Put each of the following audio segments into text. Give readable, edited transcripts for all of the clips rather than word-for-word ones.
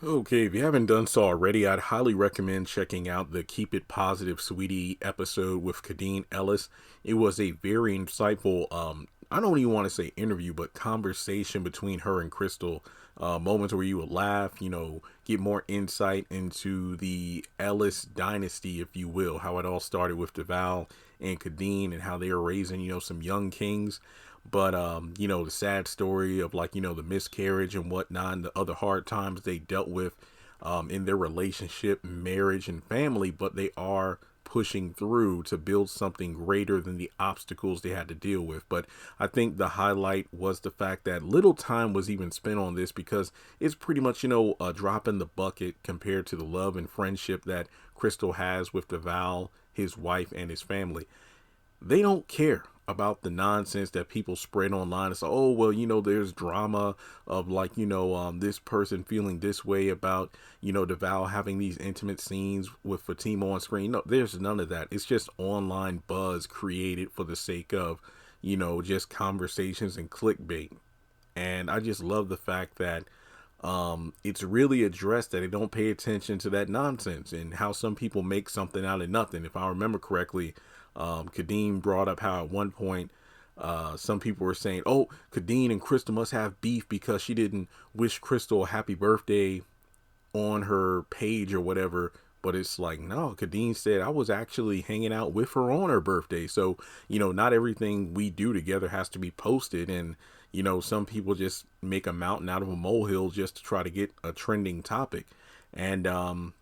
Okay, if you haven't done so already, I'd highly recommend checking out the Keep It Positive Sweetie episode with Khadeen Ellis. It was a very insightful, I don't even want to say interview, but conversation between her and Crystal. Moments where you would laugh, get more insight into the Ellis dynasty, if you will, how it all started with Deval and Khadeen and how they were raising, some young kings. But the sad story of the miscarriage and whatnot, and the other hard times they dealt with in their relationship, marriage, and family, but they are pushing through to build something greater than the obstacles they had to deal with. But I think the highlight was the fact that little time was even spent on this because it's pretty much, a drop in the bucket compared to the love and friendship that Crystal has with Deval, his wife, and his family. They don't care about the nonsense that people spread online. It's like, oh well, there's drama of this person feeling this way about Deval having these intimate scenes with Fatima on screen. No, there's none of that. It's just online buzz created for the sake of just conversations and clickbait. And I just love the fact that it's really addressed that they don't pay attention to that nonsense and how some people make something out of nothing. If I remember correctly, Khadeen brought up how at one point some people were saying, "Oh, Khadeen and Crystal must have beef because she didn't wish Crystal a happy birthday on her page or whatever." But it's like, no, Khadeen said I was actually hanging out with her on her birthday. So, not everything we do together has to be posted. And, some people just make a mountain out of a molehill just to try to get a trending topic. And,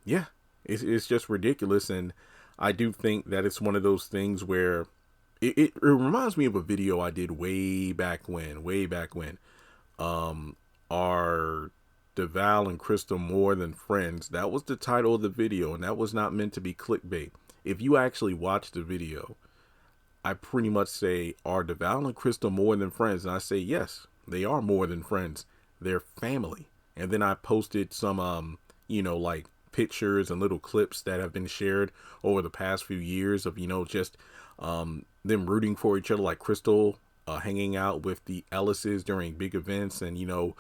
yeah, it's just ridiculous. And I do think that it's one of those things where it reminds me of a video I did way back when. Are Deval and Crystal more than friends? That was the title of the video, and that was not meant to be clickbait. If you actually watch the video, I pretty much say, are Deval and Crystal more than friends? And I say, yes, they are more than friends. They're family. And then I posted some, like pictures and little clips that have been shared over the past few years of, just them rooting for each other, like Crystal hanging out with the Ellises during big events, and the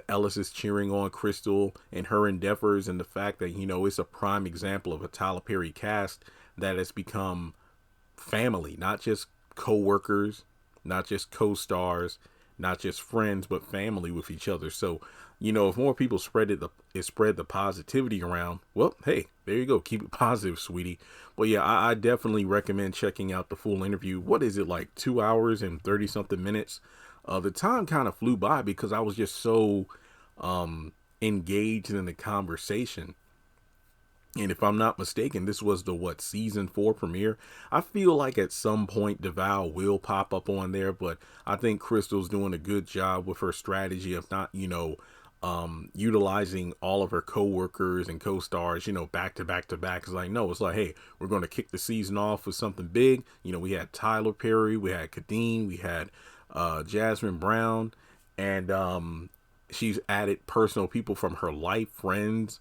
Ellises cheering on Crystal and her endeavors, and the fact that it's a prime example of a Tyler Perry cast that has become family, not just co-workers, not just co-stars, not just friends, but family with each other. So, if more people spread the positivity around, well, hey, there you go. Keep it positive, sweetie. But yeah, I definitely recommend checking out the full interview. What is it, like 2 hours and 30 something minutes? The time kind of flew by because I was just so engaged in the conversation. And if I'm not mistaken, this was the season 4 premiere. I feel like at some point Deval will pop up on there, but I think Crystal's doing a good job with her strategy of not, utilizing all of her co-workers and co-stars, back to back to back. It's like, no, it's like, hey, we're going to kick the season off with something big. We had Tyler Perry, we had Khadeen, we had Jasmine Brown, and she's added personal people from her life, friends,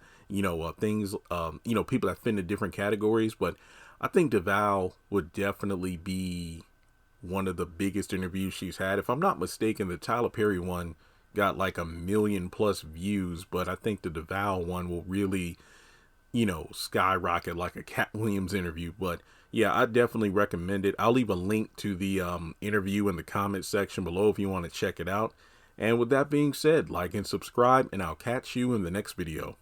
things, people that fit into different categories. But I think Deval would definitely be one of the biggest interviews she's had. If I'm not mistaken, the Tyler Perry one got like 1 million+ views, but I think the Deval one will really, skyrocket like a Cat Williams interview. But yeah, I definitely recommend it. I'll leave a link to the interview in the comment section below if you want to check it out. And with that being said, like and subscribe, and I'll catch you in the next video.